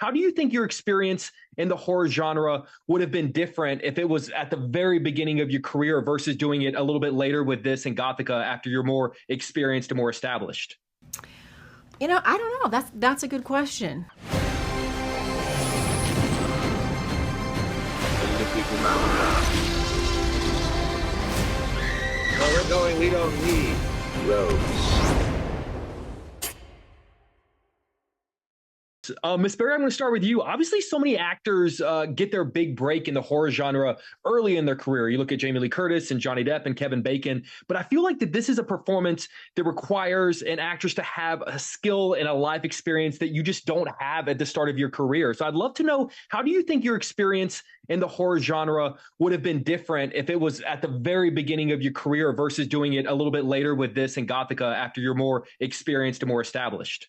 how do you think your experience in the horror genre would have been different if it was at the very beginning of your career versus doing it a little bit later with this and Gothica after you're more experienced and more established? I don't know. That's a good question. Where we're going, we don't need roads. Miss Berry, I'm going to start with you. Obviously, so many actors get their big break in the horror genre early in their career. You look at Jamie Lee Curtis and Johnny Depp and Kevin Bacon, but I feel like that this is a performance that requires an actress to have a skill and a life experience that you just don't have at the start of your career. So I'd love to know, how do you think your experience in the horror genre would have been different if it was at the very beginning of your career versus doing it a little bit later with this and Gothica after you're more experienced and more established?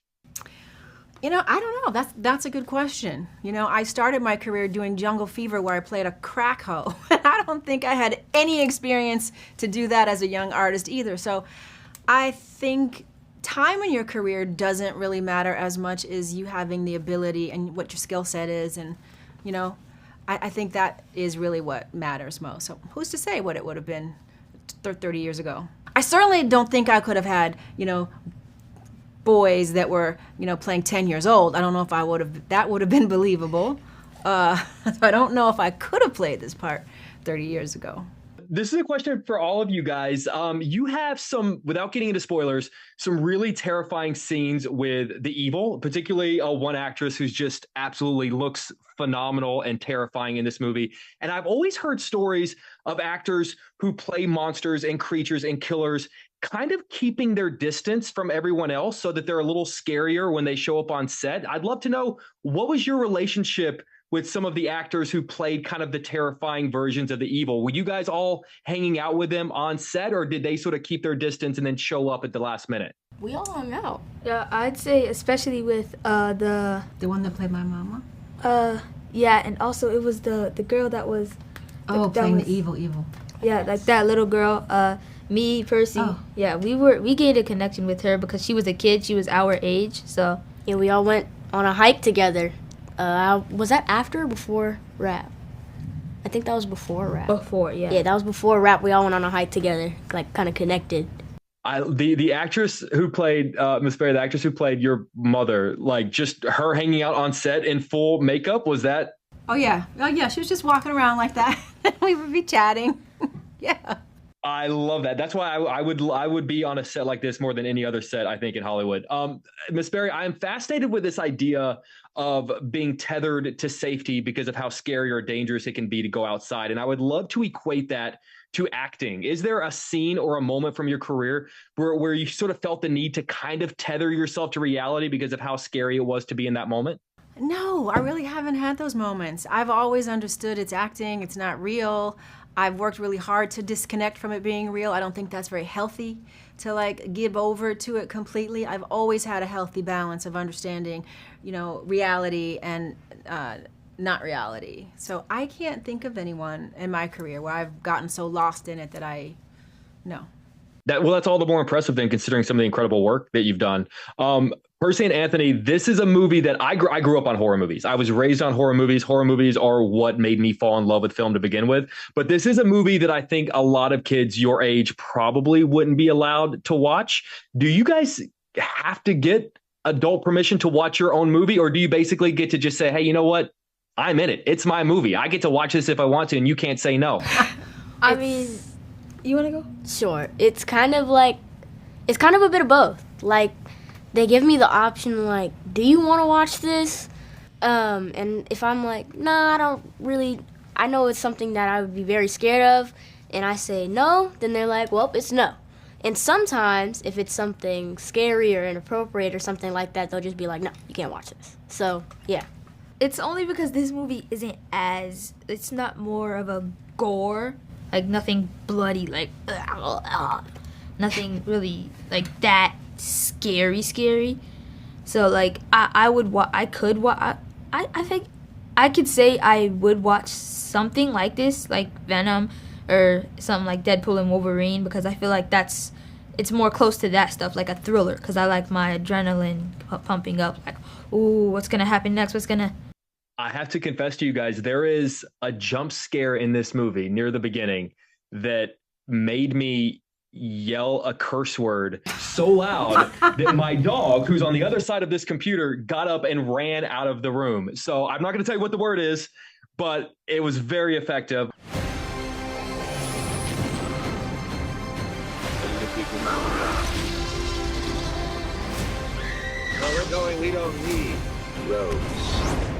I don't know. That's a good question. I started my career doing Jungle Fever where I played a crack hoe. And I don't think I had any experience to do that as a young artist either. So I think time in your career doesn't really matter as much as you having the ability and what your skill set is. And, I think that is really what matters most. So who's to say what it would have been 30 years ago? I certainly don't think I could have had, boys that were, playing 10 years old. I don't know if that would have been believable. So I don't know if I could have played this part 30 years ago. This is a question for all of you guys. You have some, without getting into spoilers, some really terrifying scenes with the evil, particularly one actress who's just absolutely looks phenomenal and terrifying in this movie. And I've always heard stories of actors who play monsters and creatures and killers kind of keeping their distance from everyone else so that they're a little scarier when they show up on set. I'd love to know, what was your relationship with some of the actors who played kind of the terrifying versions of the evil? Were you guys all hanging out with them on set, or did they sort of keep their distance and then show up at the last minute? We all hung out. Yeah, I'd say especially with the one that played my mama? Yeah, and also it was the girl that was playing the evil. Yeah, like that little girl, me, Percy. Oh. Yeah, we gained a connection with her because she was a kid, she was our age, so Yeah, we all went on a hike together. Was that after or before rap? I think that was before rap. before, yeah. Yeah, that was before rap. We all went on a hike together, like kind of connected. The actress who played Miss Berry, the actress who played your mother, like just her hanging out on set in full makeup, was that? Oh yeah, she was just walking around like that. We would be chatting. Yeah. I love that. That's why I would be on a set like this more than any other set, I think, in Hollywood. Miss Berry, I am fascinated with this idea of being tethered to safety because of how scary or dangerous it can be to go outside. And I would love to equate that to acting. Is there a scene or a moment from your career where you sort of felt the need to kind of tether yourself to reality because of how scary it was to be in that moment? No, I really haven't had those moments. I've always understood it's acting, it's not real. I've worked really hard to disconnect from it being real. I don't think that's very healthy to give over to it completely. I've always had a healthy balance of understanding, reality and not reality. So I can't think of anyone in my career where I've gotten so lost in it that no. That's all the more impressive then, considering some of the incredible work that you've done. Percy and Anthony, this is a movie that I grew up on horror movies. I was raised on horror movies. Horror movies are what made me fall in love with film to begin with. But this is a movie that I think a lot of kids your age probably wouldn't be allowed to watch. Do you guys have to get adult permission to watch your own movie, or do you basically get to just say, hey, you know what? I'm in it. It's my movie. I get to watch this if I want to, and you can't say no. I mean, you want to go? Sure. It's kind of a bit of both. Like, they give me the option, like, do you want to watch this? And if I'm like, nah, I don't really, I know it's something that I would be very scared of, and I say no, then they're like, well, it's no. And sometimes, if it's something scary or inappropriate or something like that, they'll just be like, no, you can't watch this. So, yeah. It's only because this movie it's not more of a gore, like nothing bloody, like nothing really like that scary. So like I think I could say I would watch something like this, like Venom or something like Deadpool and Wolverine, because I feel like that's it's more close to that stuff, like a thriller, because I like my adrenaline pumping up, like, ooh, what's gonna happen next? I have to confess to you guys, there is a jump scare in this movie near the beginning that made me yell a curse word so loud that my dog, who's on the other side of this computer, got up and ran out of the room. So I'm not going to tell you what the word is, but it was very effective. Where we're going, we don't need roads.